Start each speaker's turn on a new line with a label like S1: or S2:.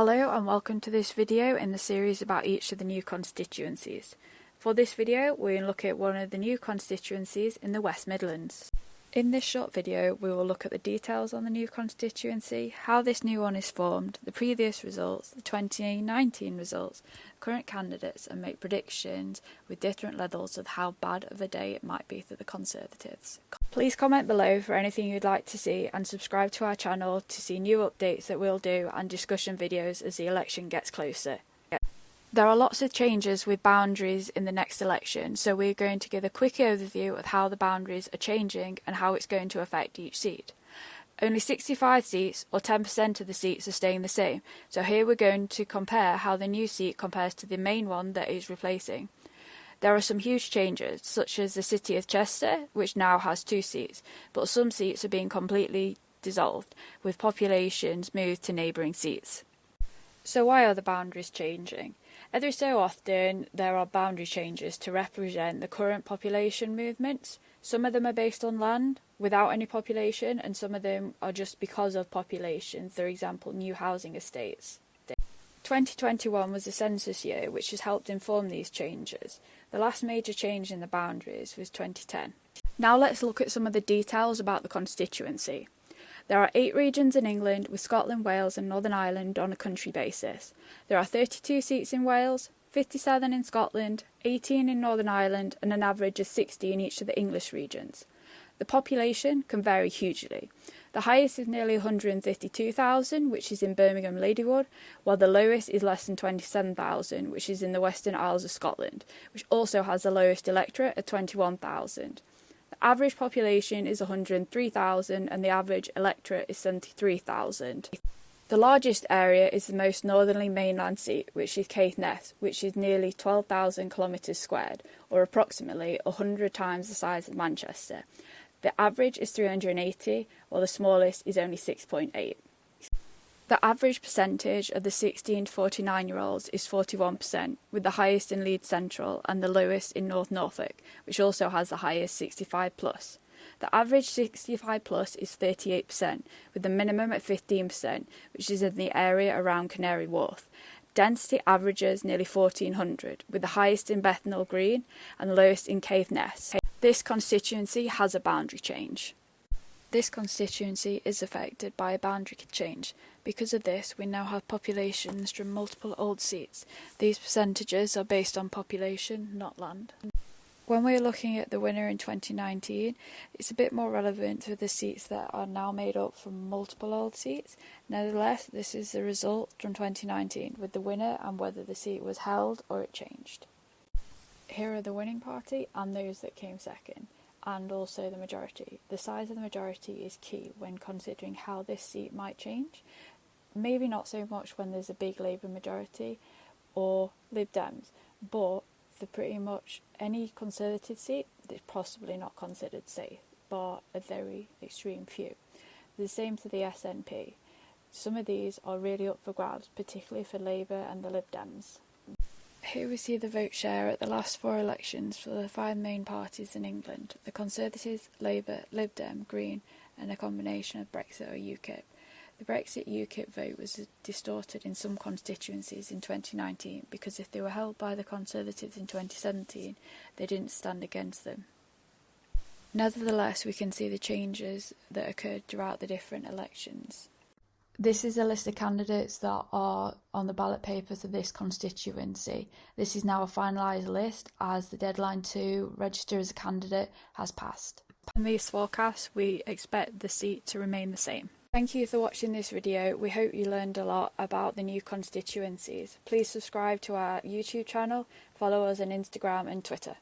S1: Hello and welcome to this video in the series about each of the new constituencies. For this video we'll look at one of the new constituencies in the West Midlands. In this short video we will look at the details on the new constituency, how this new one is formed, the previous results, the 2019 results, current candidates, and make predictions with different levels of how bad of a day it might be for the Conservatives. Please comment below for anything you'd like to see and subscribe to our channel to see new updates that we'll do and discussion videos as the election gets closer. There are lots of changes with boundaries in the next election, so we're going to give a quick overview of how the boundaries are changing and how it's going to affect each seat. Only 65 seats, or 10% of the seats, are staying the same, so here we're going to compare how the new seat compares to the main one that is replacing. There are some huge changes, such as the City of Chester, which now has 2 seats, but some seats are being completely dissolved, with populations moved to neighbouring seats. So why are the boundaries changing? Every so often there are boundary changes to represent the current population movements. Some of them are based on land without any population, and some of them are just because of population, for example new housing estates. 2021 was the census year, which has helped inform these changes. The last major change in the boundaries was 2010. Now let's look at some of the details about the constituency. There are 8 regions in England, with Scotland, Wales and Northern Ireland on a country basis. There are 32 seats in Wales, 57 in Scotland, 18 in Northern Ireland and an average of 60 in each of the English regions. The population can vary hugely. The highest is nearly 152,000, which is in Birmingham Ladywood, while the lowest is less than 27,000, which is in the Western Isles of Scotland, which also has the lowest electorate at 21,000. The average population is 103,000 and the average electorate is 73,000. The largest area is the most northerly mainland seat, which is Caithness, which is nearly 12,000 kilometres squared, or approximately 100 times the size of Manchester. The average is 380, while the smallest is only 6.8. The average percentage of the 16 to 49-year-olds is 41%, with the highest in Leeds Central and the lowest in North Norfolk, which also has the highest 65+. The average 65+ is 38%, with the minimum at 15%, which is in the area around Canary Wharf. Density averages nearly 1,400, with the highest in Bethnal Green and the lowest in Caithness. This constituency has a boundary change. This constituency is affected by a boundary change. Because of this, we now have populations from multiple old seats. These percentages are based on population, not land. When we're looking at the winner in 2019, it's a bit more relevant to the seats that are now made up from multiple old seats. Nevertheless, this is the result from 2019, with the winner and whether the seat was held or it changed. Here are the winning party and those that came second, and also the majority. The size of the majority is key when considering how this seat might change. Maybe not so much when there's a big Labour majority or Lib Dems, but for pretty much any Conservative seat that's possibly not considered safe, bar a very extreme few. The same for the SNP. Some of these are really up for grabs, particularly for Labour and the Lib Dems. Here we see the vote share at the last 4 elections for the 5 main parties in England: the Conservatives, Labour, Lib Dem, Green and a combination of Brexit or UKIP. The Brexit-UKIP vote was distorted in some constituencies in 2019 because if they were held by the Conservatives in 2017, they didn't stand against them. Nevertheless, we can see the changes that occurred throughout the different elections. This is a list of candidates that are on the ballot paper for this constituency. This is now a finalised list as the deadline to register as a candidate has passed. In these forecasts, we expect the seat to remain the same. Thank you for watching this video. We hope you learned a lot about the new constituencies. Please subscribe to our YouTube channel, follow us on Instagram and Twitter.